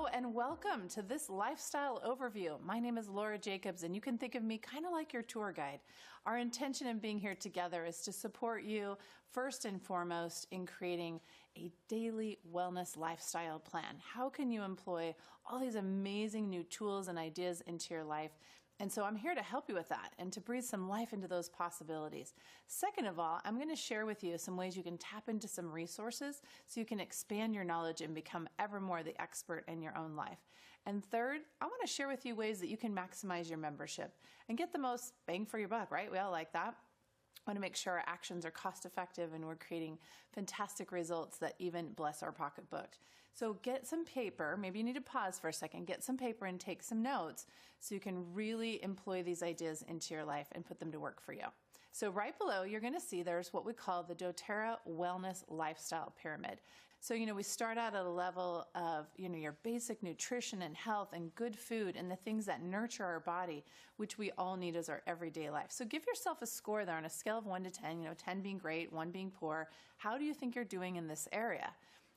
Hello and welcome to this lifestyle overview. My name is Laura Jacobs and you can think of me kind of like your tour guide. Our intention in being here together is to support you first and foremost in creating a daily wellness lifestyle plan. How can you employ all these amazing new tools and ideas into your life? And so I'm here to help you with that and to breathe some life into those possibilities. Second of all, I'm going to share with you some ways you can tap into some resources so you can expand your knowledge and become ever more the expert in your own life. And third, I want to share with you ways that you can maximize your membership and get the most bang for your buck, right? We all like that. I want to make sure our actions are cost effective and we're creating fantastic results that even bless our pocketbook. So get some paper, maybe you need to pause for a second, get some paper and take some notes so you can really employ these ideas into your life and put them to work for you. So right below, you're going to see there's what we call the dōTERRA Wellness Lifestyle Pyramid. So, we start out at a level of, your basic nutrition and health and good food and the things that nurture our body, which we all need as our everyday life. So give yourself a score there on a scale of 1 to 10, 10 being great, 1 being poor. How do you think you're doing in this area?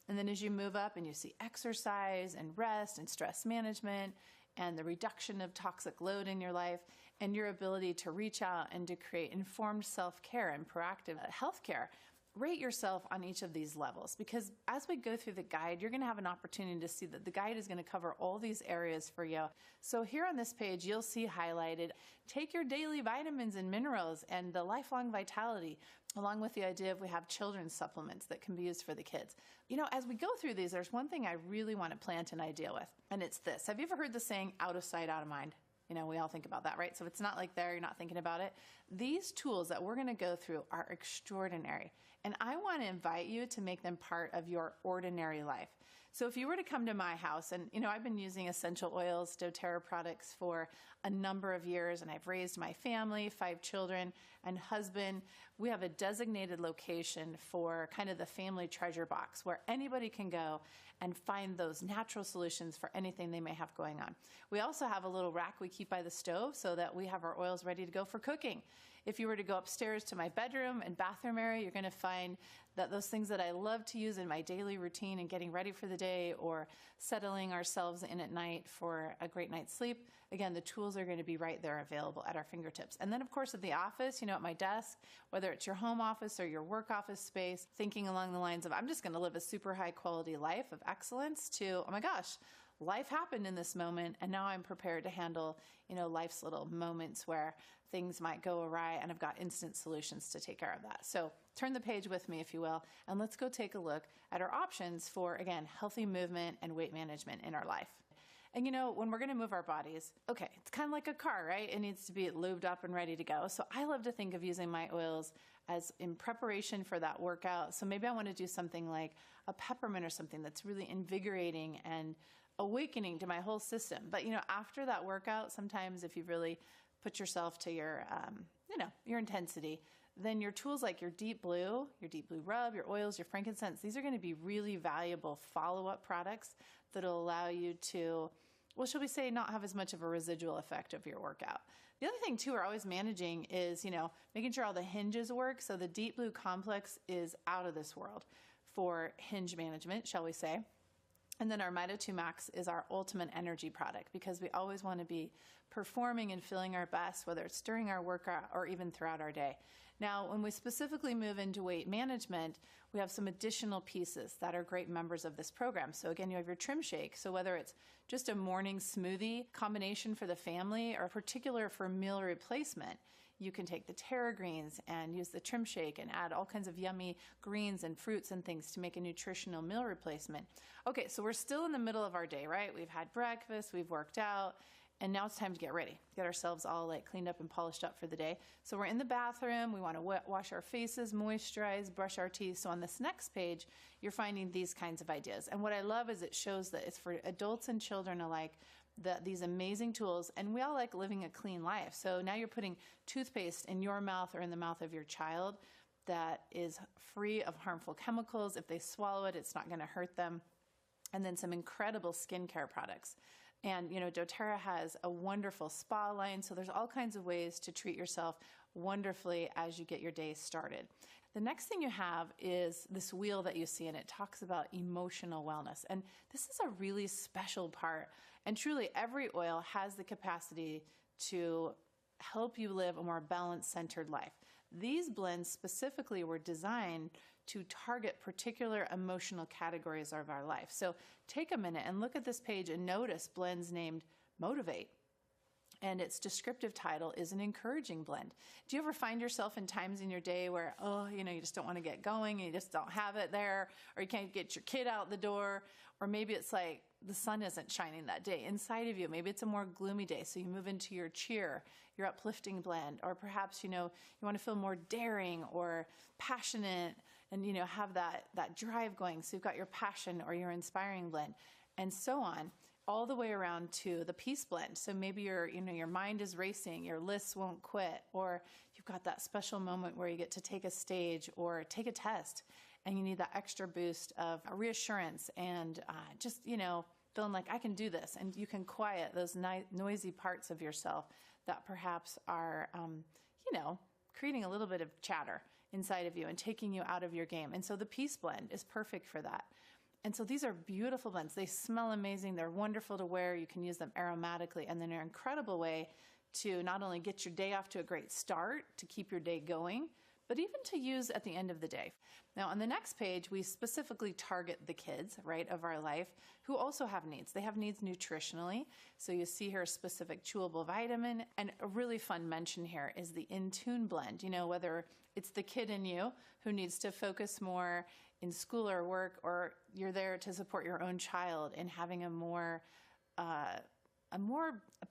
And then as you move up and you see exercise and rest and stress management and the reduction of toxic load in your life and your ability to reach out and to create informed self-care and proactive healthcare, rate yourself on each of these levels, because as we go through the guide, you're going to have an opportunity to see that the guide is going to cover all these areas for you. So here on this page, you'll see highlighted, take your daily vitamins and minerals and the lifelong vitality, along with the idea of we have children's supplements that can be used for the kids. As we go through these, there's one thing I really want to plant an idea with, and it's this. Have you ever heard the saying, out of sight, out of mind? We all think about that, right? So it's not like there, you're not thinking about it. These tools that we're going to go through are extraordinary. And I want to invite you to make them part of your ordinary life. So if you were to come to my house, and I've been using essential oils, dōTERRA products for a number of years, and I've raised my family, 5 children, and husband. We have a designated location for kind of the family treasure box where anybody can go and find those natural solutions for anything they may have going on. We also have a little rack we keep by the stove so that we have our oils ready to go for cooking. If you were to go upstairs to my bedroom and bathroom area, you're going to find that those things that I love to use in my daily routine and getting ready for the day or settling ourselves in at night for a great night's sleep, again, the tools are going to be right there available at our fingertips. And then, of course, at the office, at my desk, whether it's your home office or your work office space, thinking along the lines of, I'm just going to live a super high quality life of excellence to, oh my gosh, life happened in this moment, and now I'm prepared to handle, life's little moments where things might go awry, and I've got instant solutions to take care of that. So turn the page with me, if you will, and let's go take a look at our options for, again, healthy movement and weight management in our life. And when we're going to move our bodies, okay, it's kind of like a car, right? It needs to be lubed up and ready to go. So I love to think of using my oils as in preparation for that workout. So maybe I want to do something like a peppermint or something that's really invigorating and awakening to my whole system. But after that workout, sometimes if you really put yourself to your, your intensity, then your tools like your deep blue rub, your oils, your frankincense, these are going to be really valuable follow-up products that will allow you to, well, shall we say, not have as much of a residual effect of your workout. The other thing, too, we're always managing is, making sure all the hinges work. So the deep blue complex is out of this world for hinge management, shall we say. And then our Mito 2 Max is our ultimate energy product because we always want to be performing and feeling our best, whether it's during our workout or even throughout our day. Now, when we specifically move into weight management, we have some additional pieces that are great members of this program. So again, you have your trim shake. So whether it's just a morning smoothie combination for the family or particular for meal replacement, you can take the Terra greens and use the trim shake and add all kinds of yummy greens and fruits and things to make a nutritional meal replacement. Okay, so we're still in the middle of our day, right? We've had breakfast, we've worked out, and now it's time to get ready, get ourselves all cleaned up and polished up for the day. So we're in the bathroom, we want to wash our faces, moisturize, brush our teeth. So on this next page, you're finding these kinds of ideas. And what I love is it shows that it's for adults and children alike, these amazing tools, and we all like living a clean life. So now you're putting toothpaste in your mouth or in the mouth of your child that is free of harmful chemicals. If they swallow it, it's not going to hurt them. And then some incredible skincare products. And, dōTERRA has a wonderful spa line, so there's all kinds of ways to treat yourself wonderfully as you get your day started. The next thing you have is this wheel that you see, and it talks about emotional wellness. And this is a really special part. And truly, every oil has the capacity to help you live a more balanced, centered life. These blends specifically were designed to target particular emotional categories of our life. So take a minute and look at this page and notice blends named Motivate. And its descriptive title is an encouraging blend. Do you ever find yourself in times in your day where, you just don't want to get going, and you just don't have it there, or you can't get your kid out the door, or maybe it's like the sun isn't shining that day inside of you. Maybe it's a more gloomy day, so you move into your cheer, your uplifting blend, or perhaps, you want to feel more daring or passionate and, have that drive going. So you've got your passion or your inspiring blend, and so on, all the way around to the peace blend. So maybe your mind is racing, your lists won't quit, or you've got that special moment where you get to take a stage or take a test, and you need that extra boost of reassurance and just, feeling like I can do this. And you can quiet those noisy parts of yourself that perhaps are, creating a little bit of chatter inside of you and taking you out of your game. And so the peace blend is perfect for that. And so these are beautiful blends. They smell amazing. They're wonderful to wear. You can use them aromatically, and they're an incredible way to not only get your day off to a great start, to keep your day going, but even to use at the end of the day. Now, on the next page, we specifically target the kids, right, of our life who also have needs. They have needs nutritionally. So you see here a specific chewable vitamin. And a really fun mention here is the In Tune blend. Whether it's the kid in you who needs to focus more in school or work, or you're there to support your own child in having a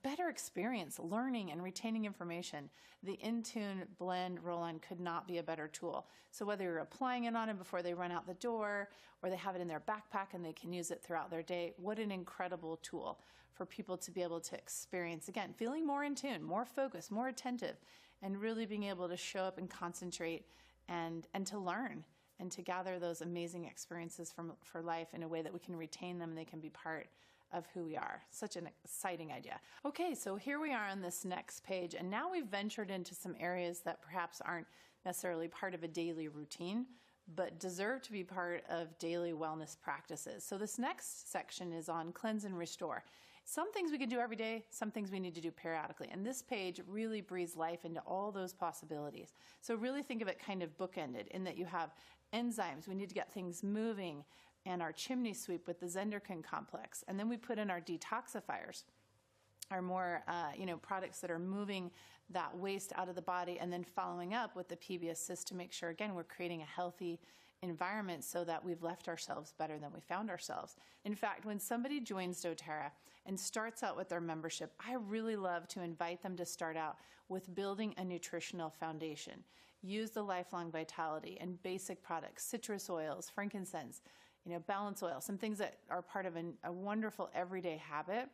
better experience learning and retaining information. The InTune blend roll-on could not be a better tool. So whether you're applying it on them before they run out the door, or they have it in their backpack and they can use it throughout their day, what an incredible tool for people to be able to experience, again, feeling more in tune, more focused, more attentive, and really being able to show up and concentrate and to learn and to gather those amazing experiences for life in a way that we can retain them and they can be part of who we are. Such an exciting idea. Okay, so here we are on this next page, and now we've ventured into some areas that perhaps aren't necessarily part of a daily routine, but deserve to be part of daily wellness practices. So this next section is on cleanse and restore. Some things we can do every day, some things we need to do periodically. And this page really breathes life into all those possibilities. So really think of it kind of bookended in that you have enzymes. We need to get things moving, and our chimney sweep with the Zenderkin complex. And then we put in our detoxifiers, our more, products that are moving that waste out of the body, and then following up with the PB Assist to make sure, again, we're creating a healthy environment so that we've left ourselves better than we found ourselves. In fact, when somebody joins dōTERRA and starts out with their membership, I really love to invite them to start out with building a nutritional foundation. Use the Lifelong Vitality and basic products, citrus oils, frankincense, balance oil, some things that are part of a wonderful everyday habit.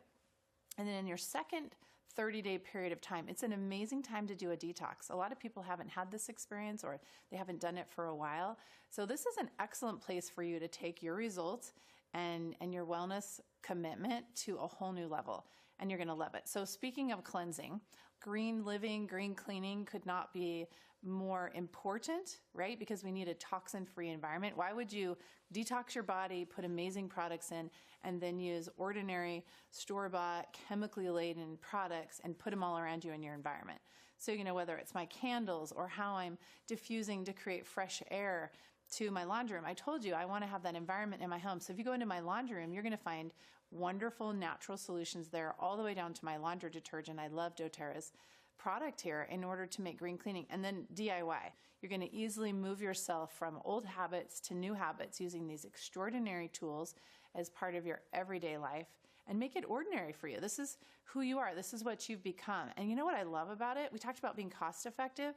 And then in your second 30-day period of time, it's an amazing time to do a detox. A lot of people haven't had this experience, or they haven't done it for a while. So this is an excellent place for you to take your results and your wellness commitment to a whole new level, and you're going to love it. So speaking of cleansing, green living, green cleaning could not be more important, right? Because we need a toxin-free environment. Why would you detox your body, put amazing products in, and then use ordinary store-bought, chemically laden products and put them all around you in your environment? So, whether it's my candles or how I'm diffusing to create fresh air to my laundry room. I told you I want to have that environment in my home. So if you go into my laundry room, you're going to find wonderful natural solutions there, all the way down to my laundry detergent. I love dōTERRA's product here in order to make green cleaning. And then DIY. You're going to easily move yourself from old habits to new habits using these extraordinary tools as part of your everyday life and make it ordinary for you. This is who you are. This is what you've become. And you know what I love about it? We talked about being cost effective.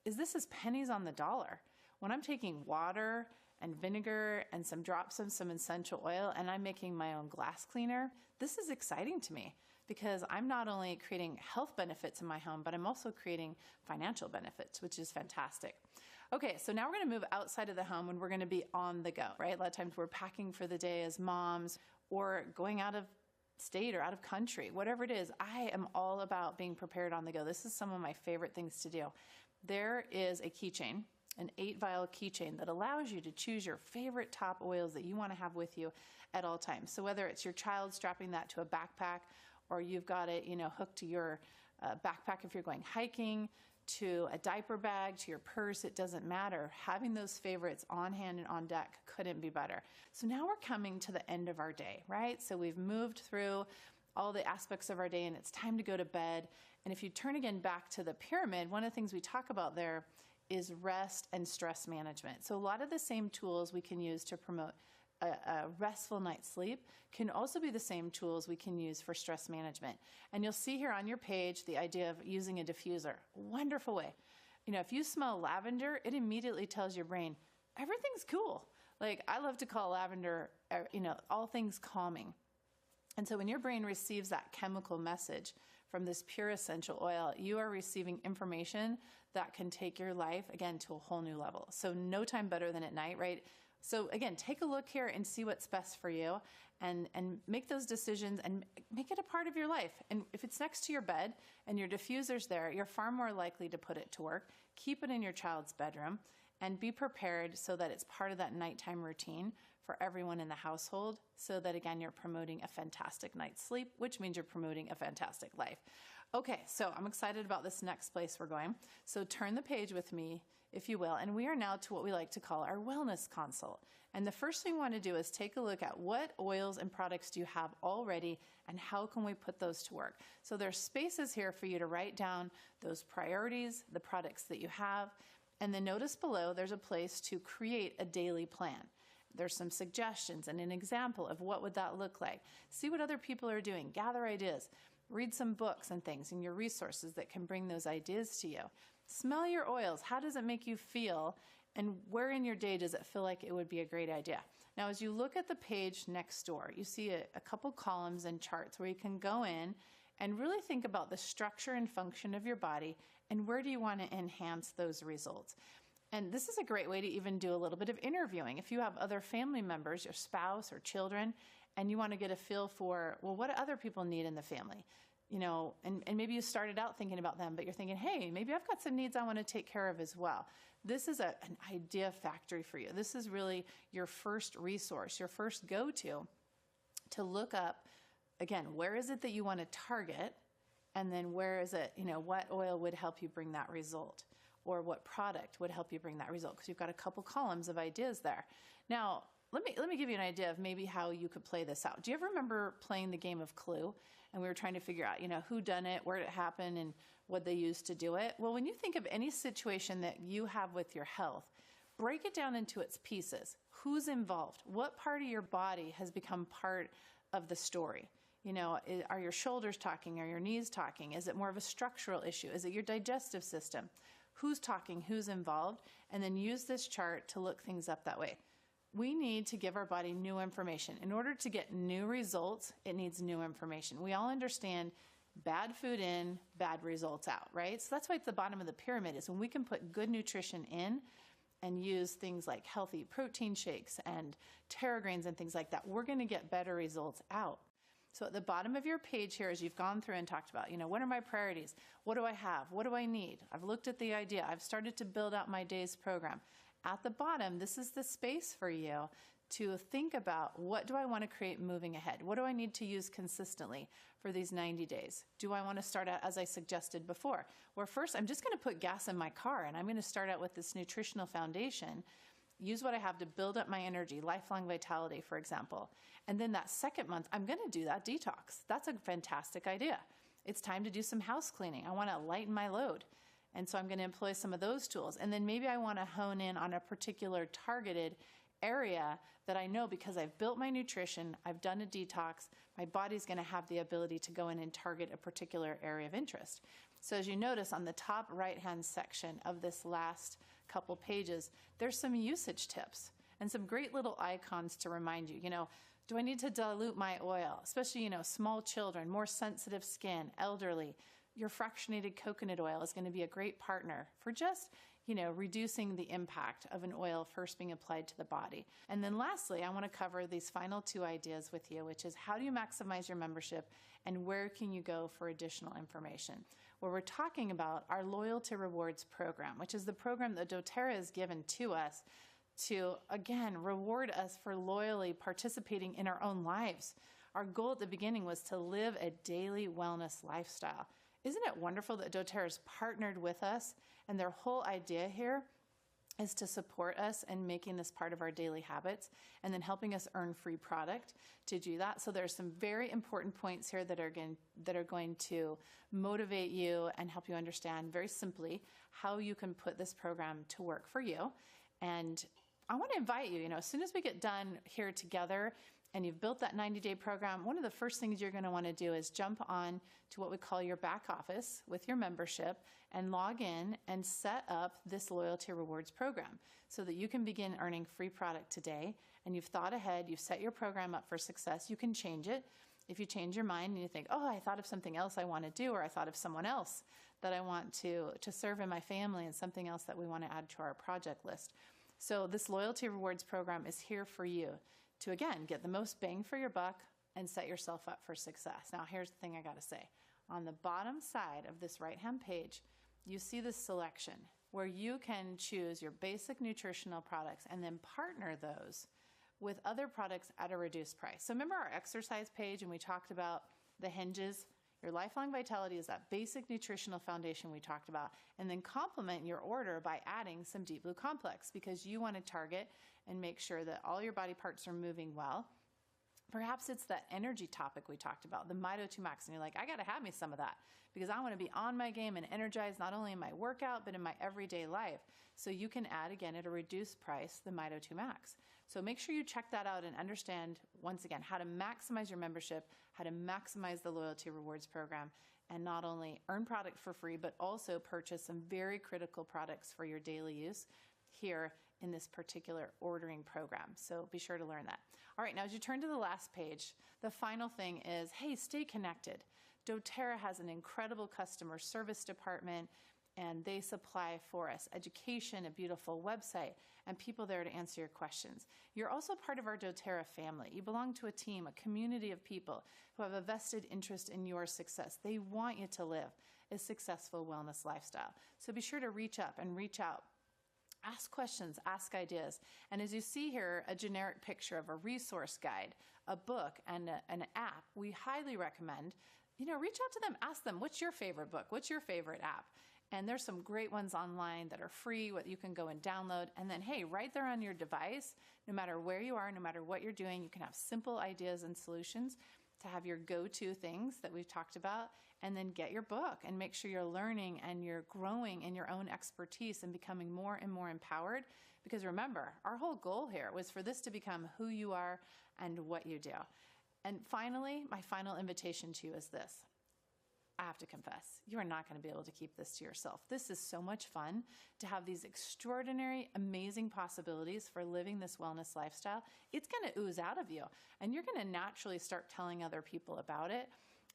This is pennies on the dollar. When I'm taking water and vinegar and some drops of some essential oil and I'm making my own glass cleaner, this is exciting to me because I'm not only creating health benefits in my home, but I'm also creating financial benefits, which is fantastic. Okay, so now we're going to move outside of the home and we're going to be on the go, right? A lot of times we're packing for the day as moms or going out of state or out of country, whatever it is. I am all about being prepared on the go. This is some of my favorite things to do. There is a keychain an 8-vial keychain that allows you to choose your favorite top oils that you want to have with you at all times. So whether it's your child strapping that to a backpack, or you've got it, hooked to your backpack if you're going hiking, to a diaper bag, to your purse, it doesn't matter. Having those favorites on hand and on deck couldn't be better. So now we're coming to the end of our day, right? So we've moved through all the aspects of our day and it's time to go to bed. And if you turn again back to the pyramid, one of the things we talk about there is rest and stress management. So a lot of the same tools we can use to promote a restful night's sleep can also be the same tools we can use for stress management. And you'll see here on your page the idea of using a diffuser. Wonderful way. If you smell lavender, it immediately tells your brain, everything's cool. Like, I love to call lavender, all things calming. And so when your brain receives that chemical message from this pure essential oil, you are receiving information that can take your life, again, to a whole new level. So no time better than at night, right? So again, take a look here and see what's best for you and make those decisions and make it a part of your life. And if it's next to your bed and your diffuser's there, you're far more likely to put it to work. Keep it in your child's bedroom and be prepared so that it's part of that nighttime routine for everyone in the household, so that again, you're promoting a fantastic night's sleep, which means you're promoting a fantastic life. Okay, so I'm excited about this next place we're going. So turn the page with me, if you will, and we are now to what we like to call our wellness consult. And the first thing we want to do is take a look at what oils and products do you have already and how can we put those to work. So there's spaces here for you to write down those priorities, the products that you have, and then notice below there's a place to create a daily plan. There's some suggestions and an example of what would that look like. See what other people are doing, gather ideas, read some books and things and your resources that can bring those ideas to you. Smell your oils. How does it make you feel? And where in your day does it feel like it would be a great idea? Now, as you look at the page next door, you see a couple columns and charts where you can go in and really think about the structure and function of your body and where do you want to enhance those results. And this is a great way to even do a little bit of interviewing. If you have other family members, your spouse or children, and you want to get a feel for, well, what do other people need in the family? And maybe you started out thinking about them, but you're thinking, hey, maybe I've got some needs I want to take care of as well. This is an idea factory for you. This is really your first resource, your first go-to to look up, again, where is it that you want to target? And then where is it, what oil would help you bring that result? Or what product would help you bring that result? Because you've got a couple columns of ideas there. Now, let me give you an idea of maybe how you could play this out. Do you ever remember playing the game of Clue? And we were trying to figure out, who done it, where did it happen, and what they used to do it. Well, when you think of any situation that you have with your health, break it down into its pieces. Who's involved? What part of your body has become part of the story? Are your shoulders talking? Are your knees talking? Is it more of a structural issue? Is it your digestive system? Who's talking? Who's involved? And then use this chart to look things up that way. We need to give our body new information. In order to get new results, it needs new information. We all understand bad food in, bad results out, right? So that's why at the bottom of the pyramid is when we can put good nutrition in and use things like healthy protein shakes and Terra grains and things like that, we're going to get better results out. So at the bottom of your page here, as you've gone through and talked about, what are my priorities? What do I have? What do I need? I've looked at the idea. I've started to build out my day's program. At the bottom, this is the space for you to think about, what do I want to create moving ahead? What do I need to use consistently for these 90 days? Do I want to start out as I suggested before, where first I'm just going to put gas in my car and I'm going to start out with this nutritional foundation, use what I have to build up my energy, lifelong vitality, for example. And then that second month, I'm going to do that detox. That's a fantastic idea. It's time to do some house cleaning. I want to lighten my load. And so I'm going to employ some of those tools. And then maybe I want to hone in on a particular targeted area that I know because I've built my nutrition, I've done a detox, my body's going to have the ability to go in and target a particular area of interest. So as you notice on the top right-hand section of this last couple pages, there's some usage tips and some great little icons to remind you, do I need to dilute my oil? Especially, small children, more sensitive skin, elderly. Your fractionated coconut oil is going to be a great partner for just, reducing the impact of an oil first being applied to the body. And then lastly, I want to cover these final two ideas with you, which is how do you maximize your membership and where can you go for additional information? where we're talking about our loyalty rewards program, which is the program that dōTERRA has given to us to, again, reward us for loyally participating in our own lives. Our goal at the beginning was to live a daily wellness lifestyle. Isn't it wonderful that dōTERRA has partnered with us, and their whole idea here is to support us in making this part of our daily habits and then helping us earn free product to do that. So there's some very important points here that are going to motivate you and help you understand very simply how you can put this program to work for you. And I want to invite you, as soon as we get done here together and you've built that 90-day program, one of the first things you're going to want to do is jump on to what we call your back office with your membership and log in and set up this loyalty rewards program so that you can begin earning free product today. And you've thought ahead, you've set your program up for success. You can change it. If you change your mind and you think, oh, I thought of something else I want to do, or I thought of someone else that I want to serve in my family and something else that we want to add to our project list. So this loyalty rewards program is here for you to, again, get the most bang for your buck and set yourself up for success. Now, here's the thing I got to say. On the bottom side of this right-hand page, you see this selection where you can choose your basic nutritional products and then partner those with other products at a reduced price. So remember our exercise page, and we talked about the hinges? Your lifelong vitality is that basic nutritional foundation we talked about, and then complement your order by adding some Deep Blue Complex because you want to target and make sure that all your body parts are moving well. Perhaps it's that energy topic we talked about, the Mito2 Max, and you're like, I got to have me some of that because I want to be on my game and energized not only in my workout but in my everyday life. So you can add, again, at a reduced price, the Mito2 Max. So make sure you check that out and understand, once again, how to maximize your membership, how to maximize the loyalty rewards program, and not only earn product for free, but also purchase some very critical products for your daily use here in this particular ordering program. So be sure to learn that. All right, now as you turn to the last page, the final thing is, hey, stay connected. dōTERRA has an incredible customer service department, and they supply for us education, a beautiful website, and people there to answer your questions. You're also part of our dōTERRA family. You belong to a team, a community of people who have a vested interest in your success. They want you to live a successful wellness lifestyle. So be sure to reach up and reach out. Ask questions, ask ideas. And as you see here, a generic picture of a resource guide, a book, and an app, we highly recommend, reach out to them, ask them, what's your favorite book? What's your favorite app? And there's some great ones online that are free, what you can go and download. And then, hey, right there on your device, no matter where you are, no matter what you're doing, you can have simple ideas and solutions to have your go-to things that we've talked about, and then get your book and make sure you're learning and you're growing in your own expertise and becoming more and more empowered. Because remember, our whole goal here was for this to become who you are and what you do. And finally, my final invitation to you is this. I have to confess, you are not going to be able to keep this to yourself. This is so much fun to have these extraordinary, amazing possibilities for living this wellness lifestyle. It's going to ooze out of you, and you're going to naturally start telling other people about it.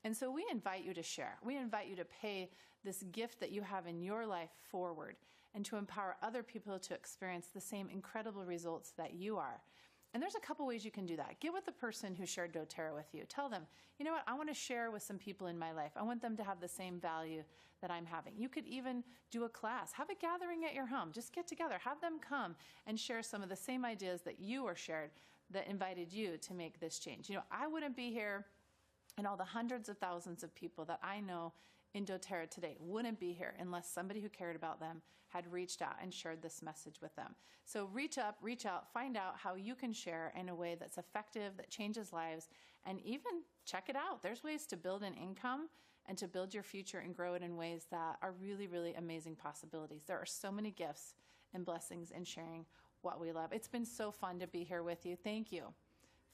And so we invite you to share. We invite you to pay this gift that you have in your life forward and to empower other people to experience the same incredible results that you are. And there's a couple ways you can do that. Get with the person who shared dōTERRA with you. Tell them, you know what, I want to share with some people in my life. I want them to have the same value that I'm having. You could even do a class. Have a gathering at your home. Just get together. Have them come and share some of the same ideas that you were shared that invited you to make this change. I wouldn't be here, and all the hundreds of thousands of people that I know in dōTERRA today wouldn't be here unless somebody who cared about them had reached out and shared this message with them. So reach out, find out how you can share in a way that's effective, that changes lives, and even check it out. There's ways to build an income and to build your future and grow it in ways that are really, really amazing possibilities. There are so many gifts and blessings in sharing what we love. It's been so fun to be here with you. Thank you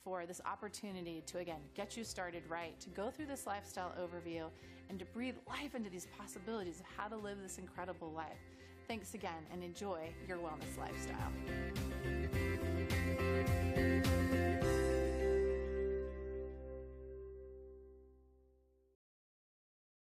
for this opportunity to, again, get you started right, to go through this lifestyle overview and to breathe life into these possibilities of how to live this incredible life. Thanks again, and enjoy your wellness lifestyle.